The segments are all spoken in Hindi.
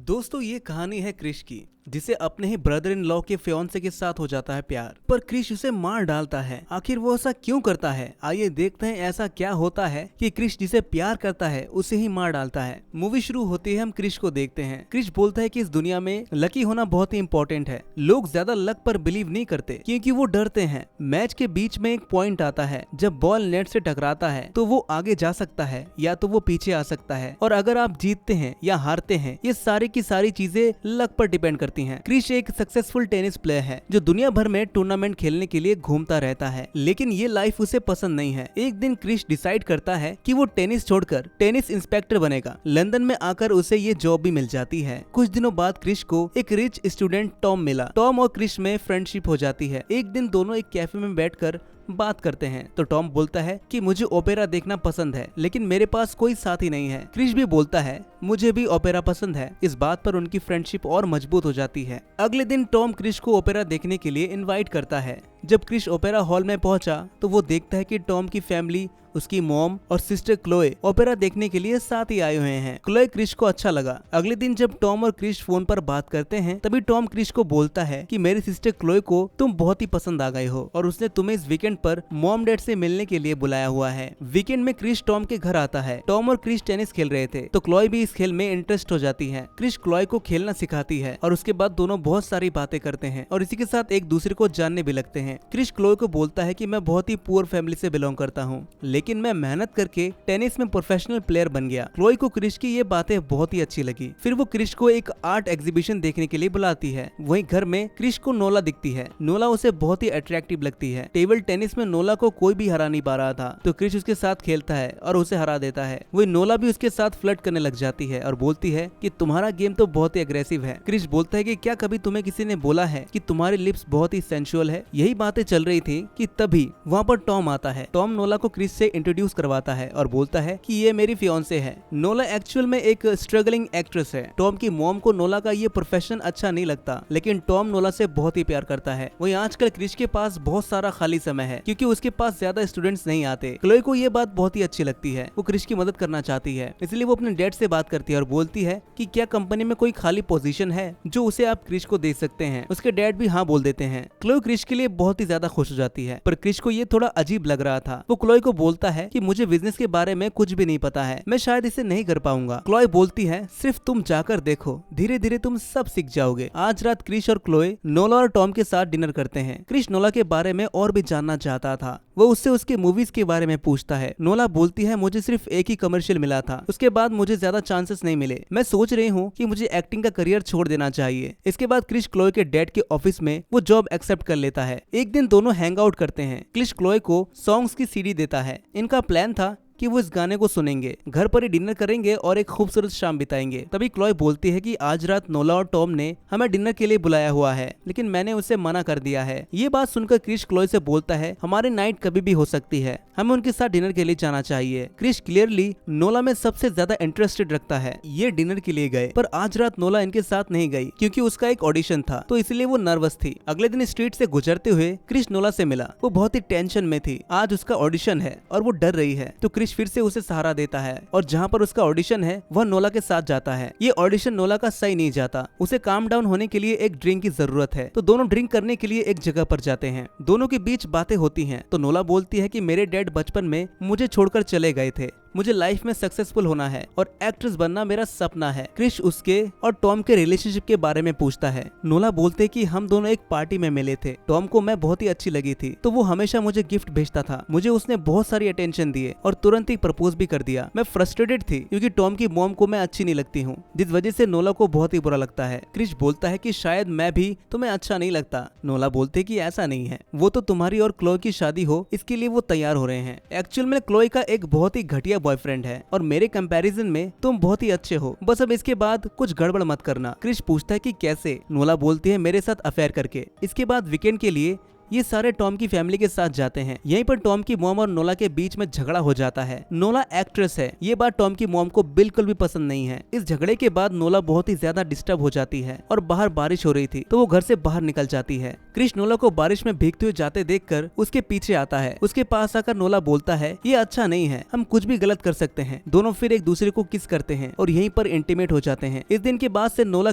दोस्तों ये कहानी है क्रिश की, जिसे अपने ही ब्रदर इन लॉ के फियांसे के साथ हो जाता है प्यार, पर क्रिश उसे मार डालता है। आखिर वो ऐसा क्यों करता है, आइए देखते हैं ऐसा क्या होता है कि क्रिश जिसे प्यार करता है उसे ही मार डालता है। मूवी शुरू होती है, हम क्रिश को देखते हैं। क्रिश बोलता है कि इस दुनिया में लकी होना बहुत ही इंपॉर्टेंट है। लोग ज्यादा लक पर बिलीव नहीं करते क्योंकि वो डरते हैं। मैच के बीच में एक पॉइंट आता है, जब बॉल नेट से टकराता है तो वो आगे जा सकता है या तो वो पीछे आ सकता है, और अगर आप जीतते हैं या हारते हैं ये सारी की सारी चीजें लक पर डिपेंड करती हैं। क्रिश एक सक्सेसफुल टेनिस प्लेयर है जो दुनिया भर में टूर्नामेंट खेलने के लिए घूमता रहता है, लेकिन ये लाइफ उसे पसंद नहीं है। एक दिन क्रिश डिसाइड करता है कि वो टेनिस छोड़कर टेनिस इंस्पेक्टर बनेगा। लंदन में आकर उसे ये जॉब भी मिल जाती है। कुछ दिनों बाद क्रिश को एक रिच स्टूडेंट टॉम मिला। टॉम और क्रिश में फ्रेंडशिप हो जाती है। एक दिन दोनों एक कैफे में बैठकर बात करते हैं तो टॉम बोलता है कि मुझे ओपेरा देखना पसंद है, लेकिन मेरे पास कोई साथी नहीं है। क्रिश भी बोलता है मुझे भी ओपेरा पसंद है। इस बात पर उनकी फ्रेंडशिप और मजबूत हो जाती है। अगले दिन टॉम क्रिश को ओपेरा देखने के लिए इनवाइट करता है। जब क्रिश ओपेरा हॉल में पहुंचा तो वो देखता है कि टॉम की फैमिली, उसकी मॉम और सिस्टर क्लोए ओपेरा देखने के लिए साथ ही आए हुए हैं। क्लोए क्रिश को अच्छा लगा। अगले दिन जब टॉम और क्रिश फोन पर बात करते हैं तभी टॉम क्रिश को बोलता है कि मेरी सिस्टर क्लोए को तुम बहुत ही पसंद आ गए हो और उसने तुम्हें इस वीकेंड पर मॉम डैड से मिलने के लिए बुलाया हुआ है। वीकेंड में क्रिश टॉम के घर आता है। टॉम और क्रिश टेनिस खेल रहे थे तो क्लोए भी इस खेल में इंटरेस्ट हो जाती है। क्रिश क्लोए को खेलना सिखाती है और उसके बाद दोनों बहुत सारी बातें करते हैं और इसी के साथ एक दूसरे को जानने भी लगते हैं। क्रिश क्लोए को बोलता है कि मैं बहुत ही पुअर फैमिली से बिलोंग करता हूँ, लेकिन मैं मेहनत करके टेनिस में प्रोफेशनल प्लेयर बन गया। क्लोए को क्रिश की ये बातें बहुत ही अच्छी लगी। फिर वो क्रिश को एक आर्ट एग्जीबिशन देखने के लिए बुलाती है। वहीं घर में क्रिश को नोला दिखती है। नोला उसे बहुत ही अट्रैक्टिव लगती है। टेबल टेनिस में नोला को कोई भी हरा नहीं पा रहा था तो क्रिश उसके साथ खेलता है और उसे हरा देता है। वही नोला भी उसके साथ फ्लर्ट करने लग जाती है और बोलती है कि तुम्हारा गेम तो बहुत ही अग्रेसिव है। क्रिश बोलता है कि क्या कभी तुम्हें किसी ने बोला है कि तुम्हारी लिप्स बहुत ही सेंसुअल है। यही बातें चल रही थी कि तभी वहाँ पर टॉम आता है। टॉम नोला को क्रिश से इंट्रोड्यूस करवाता है और बोलता है कि ये मेरी फियांसे है। नोला एक्चुअल में एक स्ट्रगलिंग एक्ट्रेस है। टॉम की मॉम को नोला का ये प्रोफेशन अच्छा नहीं लगता, लेकिन टॉम नोला से बहुत ही प्यार करता है। वहीं आजकल क्रिश के पास बहुत सारा खाली समय है क्योंकि उसके पास ज्यादा स्टूडेंट्स नहीं आते। क्लोए को ये बात बहुत ही अच्छी लगती है। वो क्रिश की मदद करना चाहती है, इसलिए वो अपने डैड से बात करती है और बोलती है कि क्या कंपनी में कोई खाली पोजीशन है जो उसे आप क्रिश को दे सकते हैं। उसके डैड भी हाँ बोल देते हैं। क्लोए क्रिश के लिए बहुत ही ज्यादा खुश हो जाती है, पर क्रिश को ये थोड़ा अजीब लग रहा था। वो क्लोए को बोलता है कि मुझे बिजनेस के बारे में कुछ भी नहीं पता है, मैं शायद इसे नहीं कर पाऊंगा। क्लोए बोलती है सिर्फ तुम जाकर देखो, धीरे धीरे तुम सब सीख जाओगे। आज रात क्रिश और क्लोए नोला और टॉम के साथ डिनर करते हैं। क्रिश नोला के बारे में और भी जानना चाहता था। वो उससे उसके मूवीज के बारे में पूछता है। नोला बोलती है मुझे सिर्फ एक ही कमर्शियल मिला था, उसके बाद मुझे ज्यादा चांसेस नहीं मिले। मैं सोच रही हूँ कि मुझे एक्टिंग का करियर छोड़ देना चाहिए। इसके बाद क्रिश क्लोए के डैड के ऑफिस में वो जॉब एक्सेप्ट कर लेता है। एक दिन दोनों हैंग आउट करते हैं। क्रिश क्लोए को सॉन्ग्स की सीडी देता है। इनका प्लान था कि वो इस गाने को सुनेंगे, घर पर ही डिनर करेंगे और एक खूबसूरत शाम बिताएंगे। तभी क्लोए बोलती है कि आज रात नोला और टॉम ने हमें डिनर के लिए बुलाया हुआ है, लेकिन मैंने उसे मना कर दिया है। ये बात सुनकर क्रिश क्लोए से बोलता है हमारी नाइट कभी भी हो सकती है, हमें उनके साथ डिनर के लिए जाना चाहिए। क्रिश क्लियरली नोला में सबसे ज्यादा इंटरेस्टेड रखता है। ये डिनर के लिए गए, पर आज रात नोला इनके साथ नहीं गई क्योंकि उसका एक ऑडिशन था, तो इसलिए वो नर्वस थी। अगले दिन स्ट्रीट से गुजरते हुए क्रिश नोला से मिला। वो बहुत ही टेंशन में थी। आज उसका ऑडिशन है और वो डर रही है, तो क्रिश फिर से उसे सहारा देता है और जहाँ पर उसका ऑडिशन है वह नोला के साथ जाता है। ये ऑडिशन नोला का सही नहीं जाता। उसे काम डाउन होने के लिए एक ड्रिंक की जरूरत है, तो दोनों ड्रिंक करने के लिए एक जगह पर जाते हैं। दोनों के बीच बातें होती हैं तो नोला बोलती है कि मेरे डैड बचपन में मुझे छोड़कर चले गए थे, मुझे लाइफ में सक्सेसफुल होना है और एक्ट्रेस बनना मेरा सपना है। क्रिश उसके और टॉम के रिलेशनशिप के बारे में पूछता है। नोला बोलते कि हम दोनों एक पार्टी में मिले थे। टॉम को मैं बहुत ही अच्छी लगी थी, तो वो हमेशा मुझे गिफ्ट भेजता था। मुझे उसने बहुत सारी अटेंशन दिए और तुरंत ही प्रपोज भी कर दिया। मैं फ्रस्ट्रेटेड थी क्योंकि टॉम की मॉम को मैं अच्छी नहीं लगती हूँ, जिस वजह से नोला को बहुत ही बुरा लगता है। क्रिश बोलता है कि शायद मैं भी तुम्हें अच्छा नहीं लगता। नोला बोलते कि ऐसा नहीं है, वो तो तुम्हारी और क्लोए की शादी हो इसके लिए वो तैयार हो रहे हैं। एक्चुअल में क्लोए का एक बहुत ही घटिया बॉयफ्रेंड है और मेरे कंपैरिजन में तुम बहुत ही अच्छे हो, बस अब इसके बाद कुछ गड़बड़ मत करना। क्रिश पूछता है कि कैसे। नोला बोलती है मेरे साथ अफेयर करके। इसके बाद वीकेंड के लिए ये सारे टॉम की फैमिली के साथ जाते हैं। यहीं पर टॉम की मॉम और नोला के बीच में झगड़ा हो जाता है। नोला एक्ट्रेस है, ये बात टॉम की मॉम को बिल्कुल भी पसंद नहीं है। इस झगड़े के बाद नोला बहुत ही ज्यादा डिस्टर्ब हो जाती है और बाहर बारिश हो रही थी तो वो घर से बाहर निकल जाती है। क्रिश नोला को बारिश में भीगते हुए जाते देखकर उसके पीछे आता है। उसके पास आकर नोला बोलता है ये अच्छा नहीं है, हम कुछ भी गलत कर सकते हैं। दोनों फिर एक दूसरे को किस करते हैं और यहीं पर इंटीमेट हो जाते हैं। इस दिन के बाद से नोला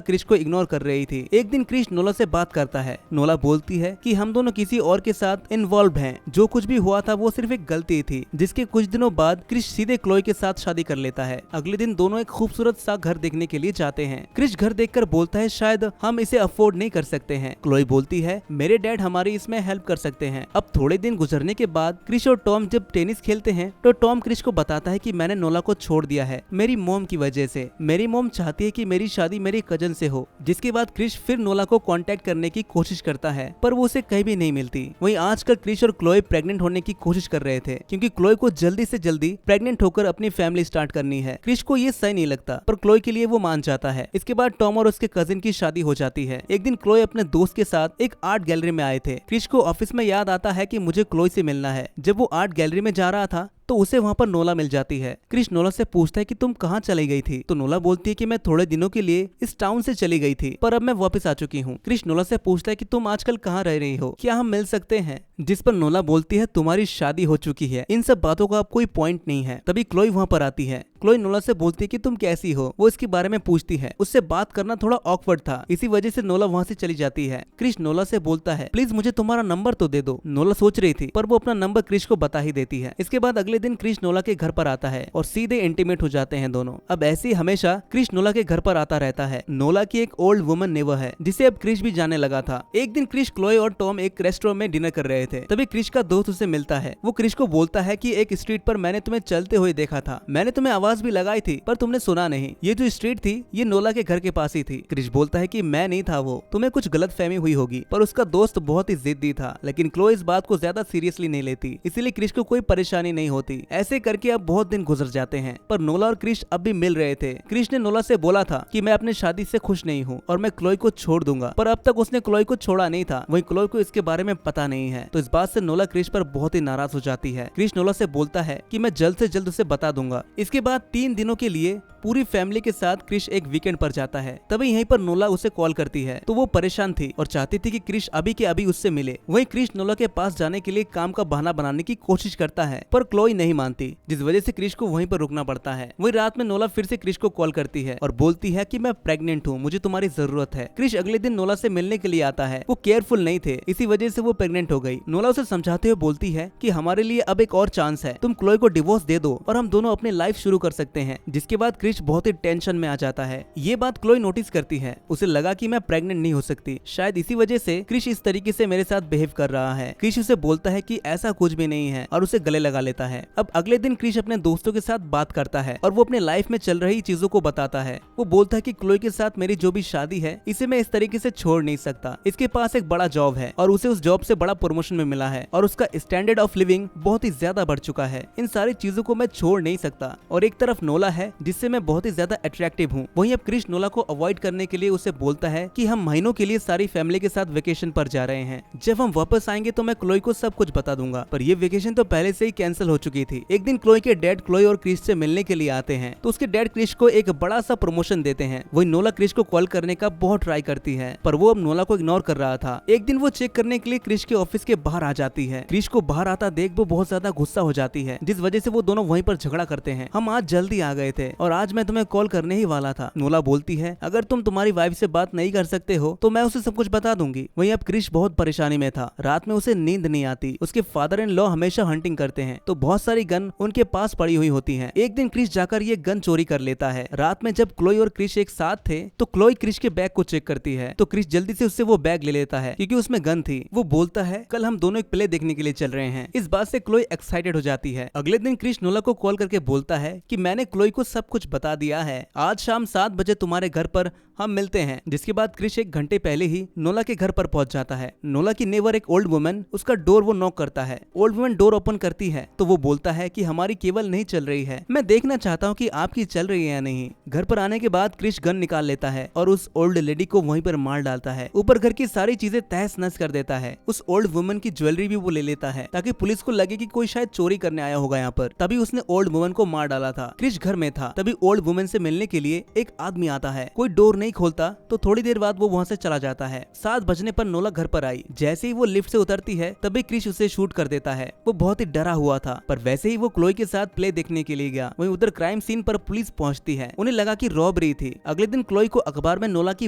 क्रिश को इग्नोर कर रही थी। एक दिन क्रिश नोला से बात करता है। नोला बोलती है कि हम दोनों किसी और के साथ इन्वॉल्व हैं। जो कुछ भी हुआ था वो सिर्फ एक गलती थी। जिसके कुछ दिनों बाद क्रिश सीधे क्लोई के साथ शादी कर लेता है। अगले दिन दोनों एक खूबसूरत सा घर देखने के लिए जाते हैं। क्रिश घर देखकर बोलता है शायद हम इसे अफोर्ड नहीं कर सकते हैं। क्लोई बोलती है मेरे डैड हमारी इसमें हेल्प कर सकते हैं। अब थोड़े दिन गुजरने के बाद क्रिश और टॉम जब टेनिस खेलते हैं तो टॉम क्रिश को बताता है कि मैंने नोला को छोड़ दिया है मेरी मॉम की वजह से। मेरी मॉम चाहती है कि मेरी शादी मेरी कजन से हो। जिसके बाद क्रिश फिर नोला को कांटेक्ट करने की कोशिश करता है पर वो उसे कहीं भी नहीं मिलती। वहीं आजकल क्रिश और क्लोई प्रेग्नेंट होने की कोशिश कर रहे थे क्योंकि क्लोई को जल्दी से जल्दी प्रेग्नेंट होकर अपनी फैमिली स्टार्ट करनी है। क्रिश को ये सही नहीं लगता पर क्लोई के लिए वो मान जाता है। इसके बाद टॉम और उसके कजिन की शादी हो जाती है। एक दिन क्लोई अपने दोस्त के साथ एक आर्ट गैलरी में आए थे। क्रिश को ऑफिस में याद आता है कि मुझे क्लोई से मिलना है। जब वो आर्ट गैलरी में जा रहा था तो उसे वहाँ पर नोला मिल जाती है। क्रिश नोला से पूछता है कि तुम कहाँ चली गई थी। तो नोला बोलती है कि मैं थोड़े दिनों के लिए इस टाउन से चली गई थी पर अब मैं वापस आ चुकी हूँ। क्रिश नोला से पूछता है कि तुम आजकल कहाँ रह रही हो, क्या हम मिल सकते हैं। जिस पर नोला बोलती है तुम्हारी शादी हो चुकी है, इन सब बातों का अब कोई पॉइंट नहीं है। तभी क्लोई वहाँ पर आती है। क्लोई नोला से बोलती है कि तुम कैसी हो, वो इसके बारे में पूछती है। उससे बात करना थोड़ा ऑकवर्ड था, इसी वजह से नोला वहाँ से चली जाती है। क्रिश नोला से बोलता है प्लीज मुझे तुम्हारा नंबर तो दे दो। नोला सोच रही थी पर वो अपना नंबर क्रिश को बता ही देती है। इसके बाद अगले दिन क्रिश नोला के घर पर आता है और सीधे इंटीमेट हो जाते हैं दोनों। अब ऐसे ही हमेशा क्रिश नोला के घर पर आता रहता है। नोला की एक ओल्ड वुमन नेवर है जिसे अब क्रिश भी जाने लगा था। एक दिन क्रिश, क्लोई और टॉम एक रेस्टोरेंट में डिनर कर रहे थे। तभी क्रिश का दोस्त उसे मिलता है। वो क्रिश को बोलता है कि एक स्ट्रीट पर मैंने तुम्हें चलते हुए देखा था, मैंने तुम्हें आवाज भी लगाई थी पर तुमने सुना नहीं। ये जो स्ट्रीट थी ये नोला के घर के पास ही थी। क्रिश बोलता है कि मैं नहीं था वो, तुम्हें कुछ गलतफहमी हुई होगी। पर उसका दोस्त बहुत ही जिद्दी था लेकिन क्लोई इस बात को ज्यादा सीरियसली नहीं लेती, इसीलिए क्रिश को कोई परेशानी नहीं होती। ऐसे करके अब बहुत दिन गुजर जाते हैं पर नोला और क्रिश अब भी मिल रहे थे। क्रिश ने नोला से बोला था कि मैं अपनी शादी से खुश नहीं हूँ और मैं क्लोई को छोड़ दूंगा, पर अब तक उसने क्लोई को छोड़ा नहीं था। वहीं क्लोई को इसके बारे में पता नहीं है तो इस बात से नोला क्रिश पर बहुत ही नाराज हो जाती है। क्रिश नोला से बोलता है कि मैं जल्द से जल्द उसे बता दूंगा। इसके बाद 3 दिनों के लिए पूरी फैमिली के साथ क्रिश एक वीकेंड पर जाता है। तभी यहीं पर नोला उसे कॉल करती है तो वो परेशान थी और चाहती थी कि क्रिश अभी के अभी उससे मिले। वहीं क्रिश नोला के पास जाने के लिए काम का बहाना बनाने की कोशिश करता है पर क्लोई नहीं मानती, जिस वजह से क्रिश को वहीं पर रुकना पड़ता है। वही रात में नोला फिर से क्रिश को कॉल करती है और बोलती है कि मैं प्रेग्नेंट हूँ, मुझे तुम्हारी जरूरत है। क्रिश अगले दिन नोला से मिलने के लिए आता है। वो केयरफुल नहीं थे, इसी वजह से वो प्रेग्नेंट हो गई। नोला उसे समझाते हुए बोलती है कि हमारे लिए अब एक और चांस है, तुम क्लोई को डिवोर्स दे दो और हम दोनों अपनी लाइफ शुरू कर सकते हैं। जिसके बाद क्रिश बहुत ही टेंशन में आ जाता है। ये बात क्लोई नोटिस करती है। उसे लगा कि मैं प्रेग्नेंट नहीं हो सकती, शायद इसी वजह से क्रिश इस तरीके से मेरे साथ बिहेव कर रहा है। क्रिश उसे बोलता है कि ऐसा कुछ भी नहीं है और उसे गले लगा लेता है। अब अगले दिन क्रिश अपने दोस्तों के साथ बात करता है और वो अपने लाइफ में चल रही चीजों को बताता है। वो बोलता है कि क्लोई के साथ मेरी जो भी शादी है इसे मैं इस तरीके से छोड़ नहीं सकता। इसके पास एक बड़ा जॉब है और उसे उस जॉब से बड़ा प्रमोशन में मिला है और उसका स्टैंडर्ड ऑफ लिविंग बहुत ही ज्यादा बढ़ चुका है। इन सारी चीजों को मैं छोड़ नहीं सकता। और एक तरफ नोला है जिससे मैं बहुत ही ज्यादा अट्रैक्टिव हूँ। वहीं अब क्रिश नोला को अवॉइड करने के लिए उसे बोलता है कि हम महीनों के लिए सारी फैमिली के साथ वेकेशन पर जा रहे हैं। जब हम वापस आएंगे तो मैं क्लोई को सब कुछ बता दूंगा। पर ये वेकेशन तो पहले से ही कैंसिल हो चुकी थी। एक दिन क्लोई के डैड क्लोई और क्रिश से मिलने के लिए आते हैं तो उसके डैड क्रिश को एक बड़ा सा प्रमोशन देते हैं। वही नोला क्रिश को कॉल करने का बहुत ट्राई करती है पर वो अब नोला को इग्नोर कर रहा था। एक दिन वो चेक करने के लिए क्रिश के ऑफिस के बाहर आ जाती है। क्रिश को बाहर आता देख वो बहुत ज्यादा गुस्सा हो जाती है, जिस वजह से वो दोनों वहीं पर झगड़ा करते हैं। हम आज जल्दी आ गए थे और आज मैं तुम्हें कॉल करने ही वाला था। नोला बोलती है अगर तुम तुम्हारी वाइफ से बात नहीं कर सकते हो तो मैं उसे सब कुछ बता दूंगी। वहीं अब क्रिश बहुत परेशानी में था। रात में उसे नींद नहीं आती। उसके फादर इन लॉ हमेशा हंटिंग करते हैं तो बहुत सारी गन उनके पास पड़ी हुई होती हैं। एक दिन क्रिश जाकर ये गन चोरी कर लेता है। रात में जब क्लोई और क्रिश एक साथ थे तो क्लोई क्रिश के बैग को चेक करती है तो क्रिश जल्दी से उससे वो बैग ले लेता है क्योंकि उसमें गन थी। वो बोलता है कल हम दोनों एक प्ले देखने के लिए चल रहे हैं। इस बात से क्लोई एक्साइटेड हो जाती है। अगले दिन क्रिश नोला को कॉल करके बोलता है कि कि मैंने क्लोई को सब कुछ बता दिया है, आज शाम 7 बजे तुम्हारे घर पर हम मिलते हैं। जिसके बाद क्रिश 1 घंटे पहले ही नोला के घर पर पहुंच जाता है। नोला की नेबर एक ओल्ड वुमन, उसका डोर वो नॉक करता है। ओल्ड वुमन डोर ओपन करती है तो वो बोलता है कि हमारी केबल नहीं चल रही है, मैं देखना चाहता हूँ कि आपकी चल रही है या नहीं। घर पर आने के बाद क्रिश गन निकाल लेता है और उस ओल्ड लेडी को वहीं पर मार डालता है। ऊपर घर की सारी चीजें तहस नहस कर देता है। उस ओल्ड वुमन की ज्वेलरी भी वो ले लेता है ताकि पुलिस को लगे कि कोई शायद चोरी करने आया होगा यहाँ पर, तभी उसने ओल्ड वुमन को मार डाला था। क्रिश घर में था तभी ओल्ड वुमन से मिलने के लिए एक आदमी आता है। कोई डोर नहीं खोलता तो थोड़ी देर बाद वो वहाँ से चला जाता है। 7 बजने पर नोला घर पर आई। जैसे ही वो लिफ्ट से उतरती है तभी क्रिश उसे शूट कर देता है। वो बहुत ही डरा हुआ था, पर वैसे ही वो क्लोई के साथ प्ले देखने के लिए गया। वहीं उधर क्राइम सीन पर पुलिस पहुंचती है। उन्हें लगा कि रॉबरी थी। अगले दिन क्लोई को अखबार में नोला की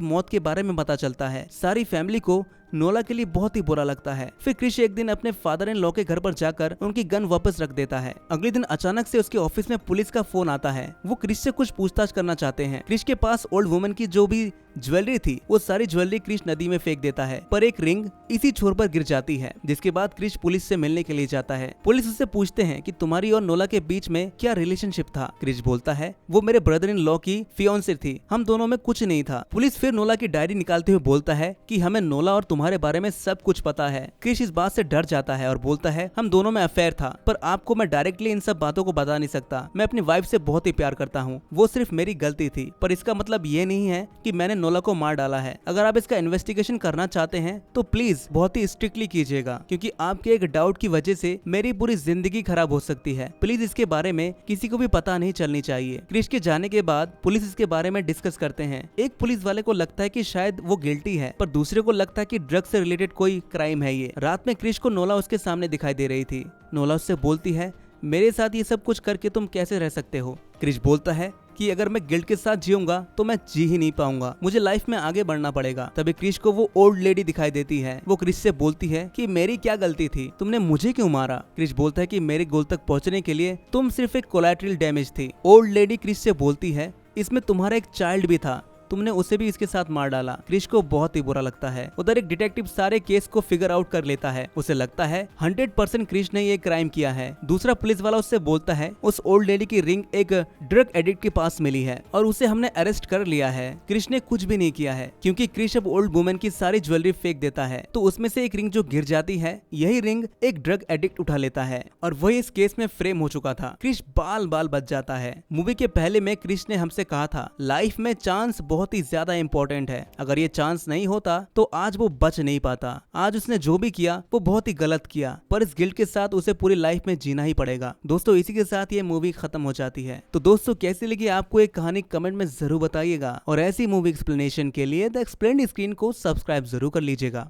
मौत के बारे में पता चलता है। सारी फैमिली को नोला के लिए बहुत ही बुरा लगता है। फिर क्रिश एक दिन अपने फादर इन लॉ के घर पर जाकर उनकी गन वापस रख देता है। अगले दिन अचानक से उसके ऑफिस में पुलिस का फोन आता है। वो क्रिश से कुछ पूछताछ करना चाहते हैं। क्रिश के पास ओल्ड वुमन की जो भी ज्वेलरी थी वो सारी ज्वेलरी क्रिश नदी में फेंक देता है, पर एक रिंग इसी छोर पर गिर जाती है। जिसके बाद क्रिश पुलिस से मिलने के लिए जाता है। पुलिस उससे पूछते हैं कि तुम्हारी और नोला के बीच में क्या रिलेशनशिप था। क्रिश बोलता है वो मेरे ब्रदर इन लॉ की फियांसे थी, हम दोनों में कुछ नहीं था। पुलिस फिर नोला की डायरी निकालते हुए बोलता है कि हमें नोला और तुम्हारे बारे में सब कुछ पता है। क्रिश इस बात से डर जाता है और बोलता है हम दोनों में अफेयर था, पर आपको मैं डायरेक्टली इन सब बातों को बता नहीं सकता। मैं अपनी वाइफ से बहुत ही प्यार करता हूँ, वो सिर्फ मेरी गलती थी, पर इसका मतलब ये नहीं है कि मैंने नोला को मार डाला है। अगर आप इसका इन्वेस्टिगेशन करना चाहते हैं तो प्लीज बहुत ही स्ट्रिक्टली कीजिएगा, क्योंकि आपके एक डाउट की वजह से मेरी पूरी जिंदगी खराब हो सकती है। प्लीज इसके बारे में किसी को भी पता नहीं चलनी चाहिए। क्रिश के जाने के बाद पुलिस इसके बारे में डिस्कस करते हैं। एक पुलिस वाले को लगता है कि शायद वो गिल्टी है, पर दूसरे को लगता है कि ड्रग से रिलेटेड कोई क्राइम है ये। रात में क्रिश को नोला उसके सामने दिखाई दे रही थी। नोला उससे बोलती है मेरे साथ ये सब कुछ करके तुम कैसे रह सकते हो। क्रिश बोलता है कि अगर मैं गिल्ट के साथ जीऊंगा तो मैं जी ही नहीं पाऊंगा, मुझे लाइफ में आगे बढ़ना पड़ेगा। तभी क्रिश को वो ओल्ड लेडी दिखाई देती है। वो क्रिश से बोलती है कि मेरी क्या गलती थी, तुमने मुझे क्यों मारा। क्रिश बोलता है कि मेरे गोल तक पहुंचने के लिए तुम सिर्फ एक कोलैटरल डैमेज थी। ओल्ड लेडी क्रिश से बोलती है इसमें तुम्हारा एक चाइल्ड भी था, तुमने उसे भी इसके साथ मार डाला। क्रिश को बहुत ही बुरा लगता है। उधर एक डिटेक्टिव सारे केस को फिगर आउट कर लेता है। उसे लगता है 100% क्रिश ने ये क्राइम किया है। दूसरा पुलिस वाला उससे बोलता है उस ओल्ड लेडी की रिंग एक ड्रग एडिक्ट के पास मिली है और उसे हमने अरेस्ट कर लिया है। क्रिश ने कुछ भी नहीं किया है, क्योंकि क्रिश अब ओल्ड वुमन की सारी ज्वेलरी फेंक देता है। तो उसमें से एक रिंग जो गिर जाती है, यही रिंग एक ड्रग एडिक्ट उठा लेता है और वही इस केस में फ्रेम हो चुका था। क्रिश बाल बाल बच जाता है। मूवी के पहले में क्रिश ने हमसे कहा था लाइफ में चांस बहुत ही ज्यादा इंपॉर्टेंट है, अगर ये चांस नहीं होता तो आज वो बच नहीं पाता। आज उसने जो भी किया वो बहुत ही गलत किया, पर इस गिल्ट के साथ उसे पूरी लाइफ में जीना ही पड़ेगा। दोस्तों इसी के साथ ये मूवी खत्म हो जाती है। तो दोस्तों कैसी लगी आपको एक कहानी कमेंट में जरूर बताइएगा, और ऐसी मूवी एक्सप्लेनेशन के लिए द एक्सप्लेन्ड स्क्रीन को सब्सक्राइब जरूर कर लीजिएगा।